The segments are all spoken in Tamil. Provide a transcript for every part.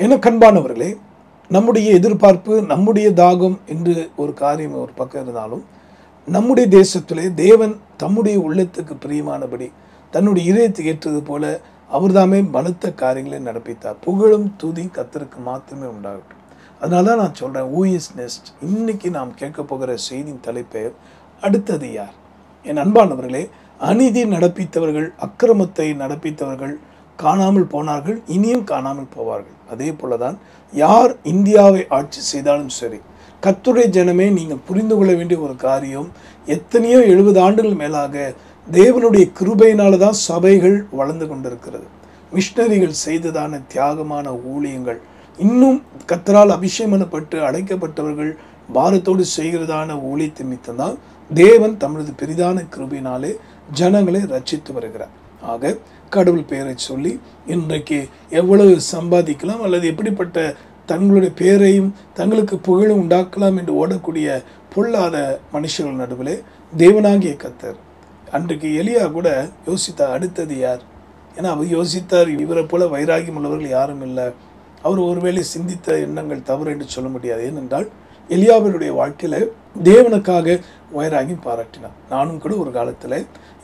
எனக்கு அன்பானவர்களே, நம்முடைய எதிர்பார்ப்பு, நம்முடைய தாகம் என்று ஒரு காரியம் ஒரு பக்கம் இருந்தாலும், நம்முடைய தேசத்திலே தேவன் தம்முடைய உள்ளத்துக்கு பிரியமானபடி தன்னுடைய இதயத்துக்கு ஏற்றது போல அவர்தாமே பலத்த காரியங்களை நடப்பித்தார். புகழும் துதி கர்த்தருக்கு மாத்திரமே உண்டாகட்டும். அதனால தான் நான் சொல்கிறேன், who is next? இன்னைக்கு நாம் கேட்க போகிற செய்தியின் தலைப்பே அடுத்தது யார்? என் அன்பானவர்களே, அநீதி நடப்பித்தவர்கள், அக்கிரமத்தை நடப்பித்தவர்கள் காணாமல் போனார்கள், இனியும் காணாமல் போவார்கள். அதே போல தான் யார் இந்தியாவை ஆட்சி செய்தாலும் சரி, கர்த்தருடைய ஜனமே, நீங்கள் புரிந்து கொள்ள வேண்டிய ஒரு காரியம், எத்தனையோ 70 ஆண்டுகள் மேலாக தேவனுடைய கிருபையினால தான் சபைகள் வளர்ந்து கொண்டிருக்கிறது. மிஷனரிகள் செய்ததான தியாகமான ஊழியங்கள், இன்னும் கர்த்தரால் அபிஷேகம் பண்ணப்பட்டு அழைக்கப்பட்டவர்கள் பாரத்தோடு செய்கிறதான ஊழியத்தின் நிமித்தம் தான் தேவன் தமது பெரிதான கிருபையினாலே ஜனங்களை ரட்சித்து வருகிறார். ஆக கடவுள் பெயரை சொல்லி இன்றைக்கு எவ்வளவு சம்பாதிக்கலாம் அல்லது எப்படிப்பட்ட தங்களுடைய பெயரையும் தங்களுக்கு புகழும் உண்டாக்கலாம் என்று ஓடக்கூடிய பொல்லாத மனுஷர்கள் நடுவிலே தேவனாகிய கர்த்தர் அன்றைக்கு எலியா கூட யோசித்தார், அடுத்தது யார்? ஏன்னா அவர் யோசித்தார், இவரை போல வைராகியம் உள்ளவர்கள் யாரும் இல்லை. அவர் ஒருவேளை சிந்தித்த எண்ணங்கள் தவறு என்று சொல்ல முடியாது. ஏனென்றால் எலியாவினுடைய வாழ்க்கையில் தேவனுக்காக வைராகியம் பாராட்டினார். நானும் கூட ஒரு காலத்தில்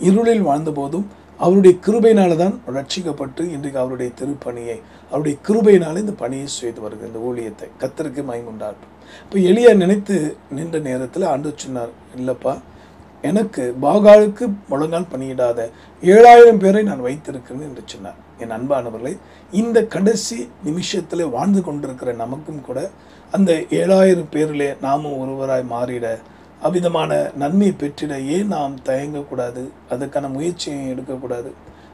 இருளில் வாழ்ந்தபோதும் அவருடைய கிருபையினால தான் ரட்சிக்கப்பட்டு இன்றைக்கு அவருடைய திருப்பணியை, அவருடைய கிருபையினால இந்த பணியை செய்து வருகிற இந்த ஊழியத்தை கர்த்தருக்கு மகிமை உண்டாகட்டும். இப்போ எலியா நினைத்து நின்ற நேரத்தில் ஆண்டவர் சொன்னார், இல்லைப்பா, எனக்கு பாகாலுக்கு முழங்கால் பணியிடாத 7000 பேரை நான் வைத்திருக்கிறேன் என்று சொன்னார். என் அன்பானவர்களை, இந்த கடைசி நிமிஷத்தில் வாழ்ந்து கொண்டிருக்கிற நமக்கும் கூட அந்த 7000 பேரிலே நாமும் ஒருவராய் மாறிட, அவ்விதமான நன்மையை பெற்றிட ஏன் நாம் தயங்கக்கூடாது? அதுக்கான முயற்சியை எடுக்கக்கூடாது?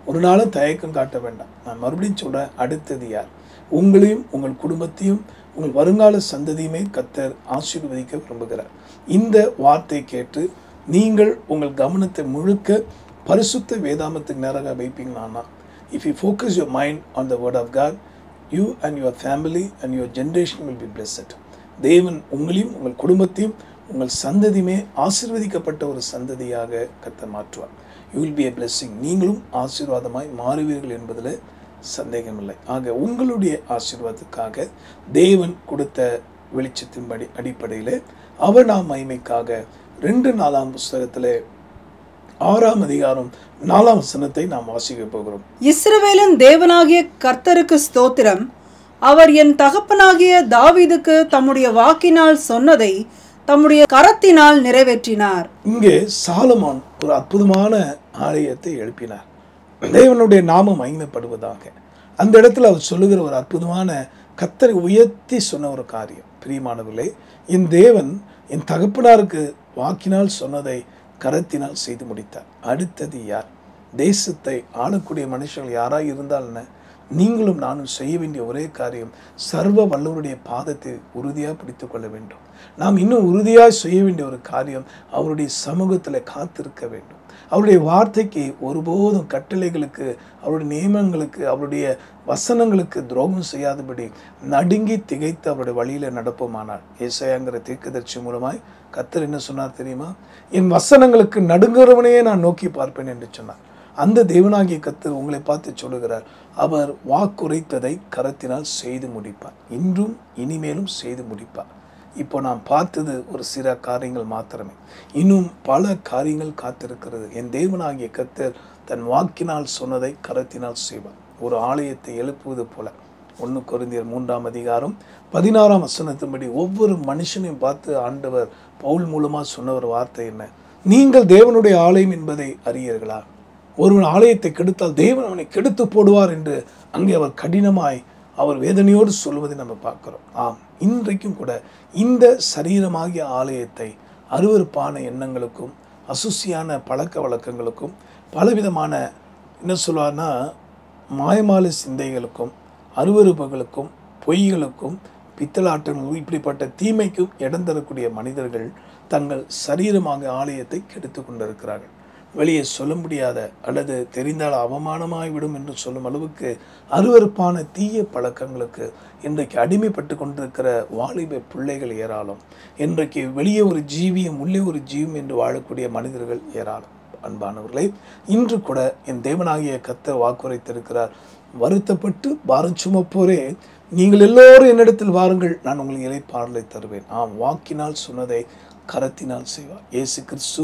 ஒரு நாளும் தயக்கம் காட்ட வேண்டாம். நான் மறுபடியும் சொல்கிறேன், அடுத்தது யார்? உங்களையும் உங்கள் குடும்பத்தையும் உங்கள் வருங்கால சந்ததியுமே கர்த்தர் ஆசீர்வதிக்க விரும்புகிறார். இந்த வார்த்தை கேட்டு நீங்கள் உங்கள் கவனத்தை முழுக்க பரிசுத்த வேதாமத்துக்கு நேராக வைப்பீங்களானா, if you focus your mind on the word of God, you and your family and your generation will be blessed. தேவன் உங்களையும் உங்கள் குடும்பத்தையும் உங்கள் சந்ததியுமே ஆசீர்வதிக்கப்பட்ட ஒரு சந்ததியாக கர்த்தர் மாற்றுவார். you will be a blessing. நீங்களும் ஆசீர்வாதமாய் மாறுவீர்கள் என்பதில் சந்தேகமில்லை. ஆக உங்களுடைய ஆசீர்வாதத்துக்காக தேவன் கொடுத்த வெளிச்சத்தின்படி அடிப்படையில் அவர் நாம் மகிமைக்காக 2 புஸ்தகத்திலே 6ஆம் அதிகாரம் 4ஆம் வசனத்தை நாம் வாசிக்க போகிறோம். இஸ்ரவேலின் தேவனாகிய கர்த்தருக்கு ஸ்தோத்திரம். அவர் என் தகப்பனாகிய தாவீதுக்கு தம்முடைய வாக்கினால் சொன்னதை தம்முடைய கரத்தினால் நிறைவேற்றினார். இங்கே சாலமோன் ஒரு அற்புதமான ஆலயத்தை எழுப்பினார். தேவனுடைய நாமம் மகிமைப்படுவதாக. அந்த இடத்துல அவர் சொல்லுகிற ஒரு அற்புதமான கர்த்தரை உயர்த்தி சொன்ன ஒரு காரியம். பிரியமானவர்களே, என் தேவன் என் தகப்பனாருக்கு வாக்கினால் சொன்னதை கரத்தினால் செய்து முடித்தார். அடுத்தது யார்? தேசத்தை ஆளக்கூடிய மனுஷர்கள் யாராக இருந்தால் என்ன, நீங்களும் நானும் செய்ய வேண்டிய ஒரே காரியம், சர்வ வல்லவருடைய பாதத்தை உறுதியாக பிடித்து கொள்ள வேண்டும். நாம் இன்னும் உறுதியாக செய்ய வேண்டிய ஒரு காரியம், அவருடைய சமூகத்தில் காத்திருக்க வேண்டும். அவருடைய வார்த்தைக்கு ஒருபோதும், கட்டளைகளுக்கு, அவருடைய நியமங்களுக்கு, அவருடைய வசனங்களுக்கு துரோகம் செய்யாதபடி நடுங்கி திகைத்து அவருடைய வழியில் நடப்போமானால், ஏசாயாங்கிற தீர்க்கதரிசி மூலமாய் கர்த்தர் என்ன சொன்னார் தெரியுமா? என் வசனங்களுக்கு நடுங்குறவனையே நான் நோக்கி பார்ப்பேன் என்று சொன்னார். அந்த தேவனாகிய கர்த்தர் உங்களை பார்த்து சொல்லுகிறார், அவர் வாக்குரைத்ததை கரத்தினால் செய்து முடிப்பார். இன்றும் இனிமேலும் செய்து முடிப்பார். இப்போ நாம் பார்த்தது ஒரு சில காரியங்கள் மாத்திரமே, இன்னும் பல காரியங்கள் காத்திருக்கிறது. என் தேவனாகிய கர்த்தர் தன் வாக்கினால் சொன்னதை கரத்தினால் செய்வார். ஒரு ஆலயத்தை எழுப்புவது போல 1 கொரிந்தியர் 3ஆம் அதிகாரம் 16ஆம் வசனத்தின்படி ஒவ்வொரு மனுஷனையும் பார்த்து ஆண்டவர் பவுல் மூலமாக சொன்ன ஒரு வார்த்தை என்ன? நீங்கள் தேவனுடைய ஆலயம் என்பதை அறியீர்களா? ஒருவன் ஆலயத்தை கெடுத்தால் தேவன் அவனை கெடுத்து போடுவார் என்று அங்கே அவர் கடினமாய் அவர் வேதனையோடு சொல்வதை நம்ம பார்க்கிறோம். ஆம், இன்றைக்கும் கூட இந்த சரீரமாகிய ஆலயத்தை அருவருப்பான எண்ணங்களுக்கும் அசுசியான பழக்க வழக்கங்களுக்கும் பலவிதமான என்ன சொல்வார்னா மாயமால சிந்தைகளுக்கும் அருவருப்புகளுக்கும் பொய்களுக்கும் பித்தலாட்டங்களும் இப்படிப்பட்ட தீமைக்கும் இடம் தரக்கூடிய மனிதர்கள் தங்கள் சரீரமாக ஆலயத்தை கெடுத்து கொண்டிருக்கிறார்கள். வெளியே சொல்ல முடியாத அல்லது தெரிந்தால் அவமானமாகிவிடும் என்று சொல்லும் அளவுக்கு அருவருப்பான தீய பழக்கங்களுக்கு இன்றைக்கு அடிமைப்பட்டு கொண்டிருக்கிற வாலிப பிள்ளைகள் ஏராளம். இன்றைக்கு வெளியே ஒரு ஜீவியம் உள்ளே ஒரு ஜீவம் என்று வாழக்கூடிய மனிதர்கள் ஏராளம். அன்பானவர்களே, இன்று கூட என் தேவனாகிய கர்த்தர் வாக்குரைத்திருக்கிறார், வருத்தப்பட்டு பாரம் சுமப்போரே நீங்கள் எல்லோரும் என்னிடத்தில் வாருங்கள், நான் உங்களுக்கு இளைப்பாறுதலை தருவேன். ஆம், வாக்கினால் சொன்னதை கரத்தினால் செய்வார். இயேசு கிறிஸ்து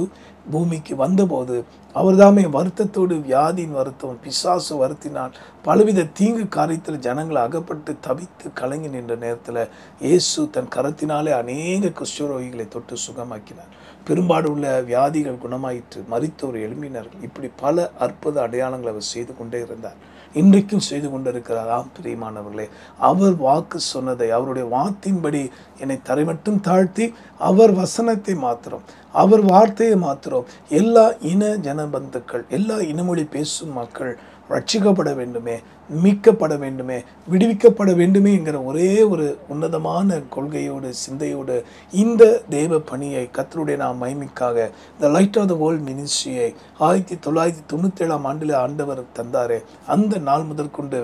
பூமிக்கு வந்தபோது அவர்தாமே வருத்தத்தோடு, வியாதியின் வருத்தம், பிசாசு வருத்தினால், பலவித தீங்கு காரியத்தில் ஜனங்கள் அகப்பட்டு தவித்து கலங்கி நின்ற நேரத்தில் இயேசு தன் கரத்தினாலே அநேக குஷ்டரோகிகளை தொட்டு சுகமாக்கினார். பெரும்பாடு உள்ள வியாதிகள் குணமாயிற்று, மரித்தோர் எழும்பினார்கள். இப்படி பல அற்புத அடையாளங்களை அவர் செய்து கொண்டே இருந்தார். இன்றைக்கும் செய்து கொண்டிருக்கிறார். ஆம் பிரியமானவர்களே, அவர் வாக்கு சொன்னதை, அவருடைய வார்த்தையின்படி என்னை தரை மட்டும் தாழ்த்தி அவர் வசனத்தை மாத்திரம், அவர் வார்த்தையை மாத்திரம் எல்லா இன ஜனபந்துக்கள், எல்லா இனமொழி பேசும் மக்கள் ரட்சிக்கப்பட வேண்டுமே, மீட்கப்பட வேண்டுமே, விடுவிக்கப்பட வேண்டுமே என்கிற ஒரே ஒரு உன்னதமான கொள்கையோடு, சிந்தையோடு இந்த தேவ பணியை கர்த்தருடைய நாம் மகிமைக்காக the light of the world மினிஸ்ட்ரியை 1997 ஆண்டில் ஆண்டவர் தந்தாரே, அந்த நாள் முதல் கொண்டு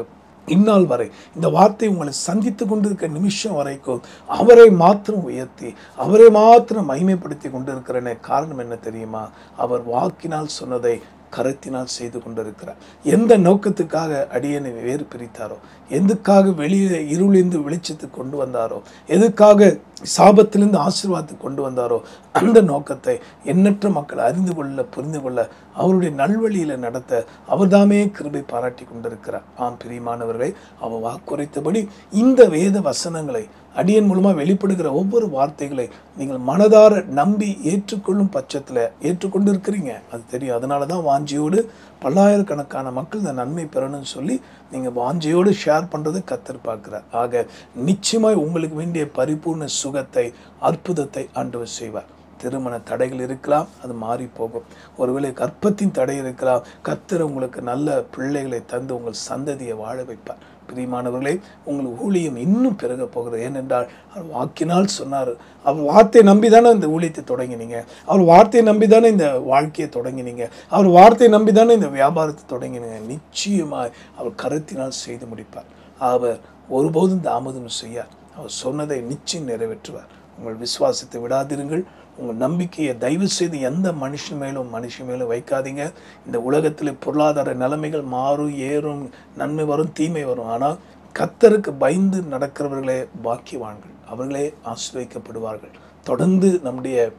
இந்நாள் வரை இந்த வார்த்தை உங்களை சந்தித்து கொண்டிருக்கிற நிமிஷம் வரைக்கும் அவரை மாத்திரம் உயர்த்தி, அவரை மாத்திரம் மகிமைப்படுத்தி கொண்டிருக்கிறேனே. காரணம் என்ன தெரியுமா? அவர் வாக்கினால் சொன்னதை கரத்தினால் செய்து கொண்டிருக்கிறார். எந்த நோக்கத்துக்காக அடியனை வேறு பிரித்தாரோ, எதுக்காக வெளியே இருளிலிருந்து வெளிச்சத்துக்கு கொண்டு வந்தாரோ, எதுக்காக சாபத்திலிருந்து ஆசீர்வாதத்துக்கு கொண்டு வந்தாரோ, அந்த நோக்கத்தை எண்ணற்ற மக்கள் அறிந்து கொள்ள, புரிந்து கொள்ள, அவருடைய நல்வழியில நடத்த அவர்தாமே கிருபை பாராட்டி கொண்டிருக்கிறார். ஆம் பிரியமானவர்களை, அவர் வாக்குரைத்தபடி இந்த வேத வசனங்களை அடியன் மூலமாக வெளிப்படுகிற ஒவ்வொரு வார்த்தைகளை நீங்கள் மனதார நம்பி ஏற்றுக்கொள்ளும் பட்சத்தில் ஏற்றுக்கொண்டு இருக்கிறீங்க, அது தெரியும். அதனால தான் வாஞ்சியோடு பல்லாயிரக்கணக்கான மக்கள் இந்த நன்மை பெறணும்னு சொல்லி நீங்கள் வாஞ்சியோடு ஷேர் பண்ணுறது கர்த்தர் பார்க்கிறார். ஆக நிச்சயமாய் உங்களுக்கு வேண்டிய பரிபூர்ண சுகத்தை, அற்புதத்தை ஆண்டவர் செய்வார். திருமண தடைகள் இருக்கலாம், அது மாறி போகும். ஒருவேளை கற்பத்தின் தடை இருக்கலாம், கர்த்தர் உங்களுக்கு நல்ல பிள்ளைகளை தந்து உங்கள் சந்ததியை வாழ வைப்பார். பிரியமானவர்களே, உங்கள் ஊழியம் இன்னும் பெருக போகிறது. ஏனென்றால் அவர் வாக்கினால் சொன்னார். அவர் வார்த்தையை நம்பி தானே இந்த ஊழியத்தை தொடங்கினீங்க, அவர் வார்த்தையை நம்பி தானே இந்த வாழ்க்கையை தொடங்கினீங்க, அவர் வார்த்தையை நம்பி தானே இந்த வியாபாரத்தை தொடங்கினீங்க. நிச்சயமாய் அவர் கருத்தினால் செய்து முடிப்பார். அவர் ஒருபோதும் தாமதம் செய்யார். அவர் சொன்னதை நிச்சயம் நிறைவேற்றுவார். உங்கள் விசுவாசத்தை விடாதிருங்கள். உங்கள் நம்பிக்கையை தயவு செய்து எந்த மனுஷன் மேலும் வைக்காதீங்க. இந்த உலகத்தில் பொருளாதார நிலைமைகள் மாறும், ஏறும், நன்மை வரும், தீமை வரும். ஆனால் கர்த்தருக்கு பயந்து நடக்கிறவர்களே பாக்கியவான்கள், அவர்களே ஆசீர்வதிக்கப்படுவார்கள். தொடர்ந்து நம்முடைய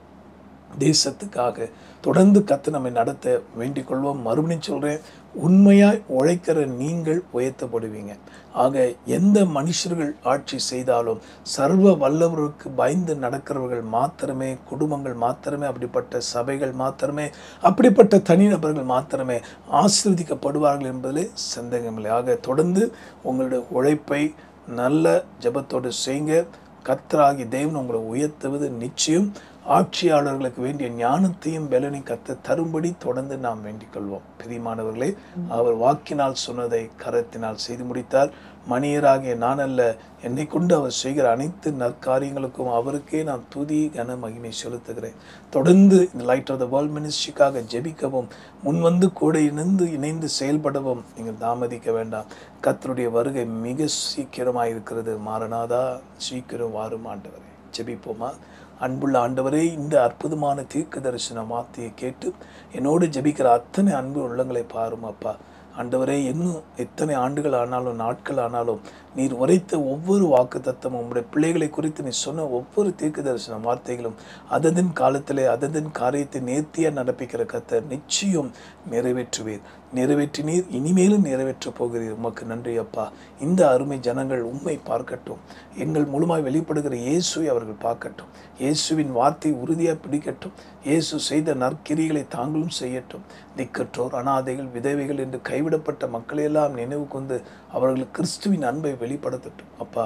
தேசத்துக்காக தொடர்ந்து கர்த்தர் நம்மை நடத்த வேண்டிக் கொள்வோம். மறுபடியும் சொல்கிறேன், உண்மையாய் உழைக்கிற நீங்கள் உயர்த்தப்படுவீங்க. ஆக எந்த மனுஷர்கள் ஆட்சி செய்தாலும் சர்வ வல்லவருக்கு பயந்து நடக்கிறவர்கள் மாத்திரமே, குடும்பங்கள் மாத்திரமே, அப்படிப்பட்ட சபைகள் மாத்திரமே, அப்படிப்பட்ட தனிநபர்கள் மாத்திரமே ஆசீர்வதிக்கப்படுவார்கள் என்பதிலே சந்தேகமில்லை. ஆக தொடர்ந்து உங்களுடைய உழைப்பை நல்ல ஜெபத்தோடு செய்யுங்க. கர்த்தராகிய தேவன் உங்களை உயர்த்துவது நிச்சயம். ஆட்சியாளர்களுக்கு வேண்டிய ஞானத்தையும் பலனையும் கர்த்தர் தரும்படி தொடர்ந்து நாம் வேண்டிக் கொள்வோம். பிரியமானவர்களே, அவர் வாக்கினால் சொன்னதை கரத்தினால் செய்து முடித்தார். மணியராகிய நான் அல்ல, என்னை கொண்டு அவர் செய்கிற அனைத்து நற்காரியங்களுக்கும் அவருக்கே நான் துதி கன மகிமை செலுத்துகிறேன். தொடர்ந்து இந்த லைட் ஆஃப் த வேர்ல்ட் மினிஸ்ட்ரிக்காக ஜெபிக்கவும், முன்வந்து கூட இணைந்து செயல்படவும் நீங்கள் தாமதிக்க வேண்டாம். கர்த்தருடைய வருகை மிக சீக்கிரமாக இருக்கிறது. மாரநாதா, சீக்கிரம் வாரும் ஆண்டவரே. ஜெபிப்போமா? அன்புள்ள ஆண்டவரே, இந்த அற்புதமான தீர்க்க தரிசன வார்த்தையை கேட்டு என்னோடு ஜெபிக்கிற அத்தனை அன்பு உள்ளங்களை பாரும் அப்பா. ஆண்டவரே, இன்னும் எத்தனை ஆண்டுகள் ஆனாலும், நாட்கள் ஆனாலும், நீர் உரைத்த ஒவ்வொரு வாக்கு தத்தமும், உங்களுடைய பிள்ளைகளை குறித்து நீ சொன்ன ஒவ்வொரு தீர்க்க தரிசன வார்த்தைகளும் அதன் காலத்திலே அதன் காரியத்தை நேர்த்தியாக நடப்பிக்கிற கர்த்தர் நிச்சயம் நிறைவேற்றினீர், இனிமேலும் நிறைவேற்ற போகிறீர். உமக்கு நன்றி அப்பா. இந்த அருமை ஜனங்கள் உம்மை பார்க்கட்டும், எங்கள் மூலமாய் வெளிப்படுகிற இயேசுவை அவர்கள் பார்க்கட்டும், இயேசுவின் வார்த்தை உறுதியாக பிடிக்கட்டும், இயேசு செய்த நற்கிரிகளை தாங்களும் செய்யட்டும். திக்கற்றோர், அனாதைகள், விதவைகள் என்று கைவிடப்பட்ட மக்களையெல்லாம் நினைவு கொண்டு அவர்கள் கிறிஸ்துவின் அன்பை வெளிப்படுத்தட்டும் அப்பா.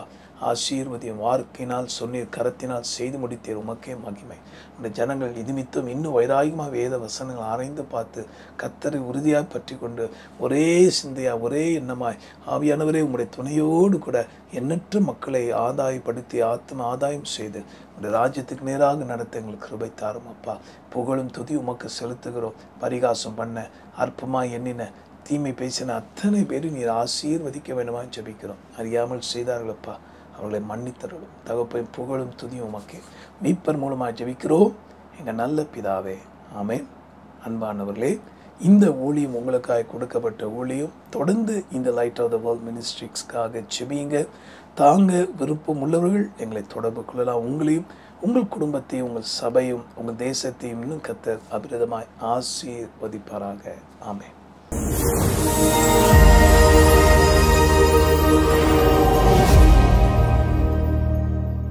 ஆசீர்வதியும் வார்த்தையினால் சொன்னீர், கரத்தினால் செய்து முடித்தீர். உமக்கே மகிமை. இந்த ஜனங்கள் இதுமித்தம் இன்னும் வைராகியமாக வேத வசனங்கள் ஆராய்ந்து பார்த்து கர்த்தரை உறுதியாக பற்றி கொண்டு ஒரே சிந்தையாக, ஒரே எண்ணமாய் ஆவியானவரே உங்களுடைய துணையோடு கூட எண்ணற்ற மக்களை ஆதாயப்படுத்தி ஆத்ம ஆதாயம் செய்து உங்களுடைய ராஜ்யத்துக்கு நேராக நடத்த எங்களுக்கு கிருபை தாரும் அப்பா. புகழும் துதி உமக்கு செலுத்துகிறோம். பரிகாசம் பண்ண, அற்பமாய் எண்ணின, தீமை பேசின அத்தனை பேரும் நீர் ஆசீர்வதிக்க வேண்டுமா ஜெபிக்கிறோம். அறியாமல் செய்தார்களப்பா, அவர்களை மன்னித்தருளும். தகப்பை புகழும் துதியும் உமக்கே. மீட்பர் மூலமாக ஜெபிக்கிறோம் எங்கள் நல்ல பிதாவே, ஆமென். அன்பானவர்களே, இந்த ஊழியம் உங்களுக்காக கொடுக்கப்பட்ட ஊழியம். தொடர்ந்து இந்த லைட் ஆஃப் த வேர்ல்ட் மினிஸ்ட்ரிஸ்க்காக செபியுங்க. தாங்க விருப்பம் உள்ளவர்கள் எங்களை தொடர்பு கொள்ளலாம். உங்களையும், உங்கள் குடும்பத்தையும், உங்கள் சபையும், உங்கள் தேசத்தையும் இன்னும் கர்த்தர் அபிரதமாய் ஆசீர்வதிப்பாராக. ஆமென்.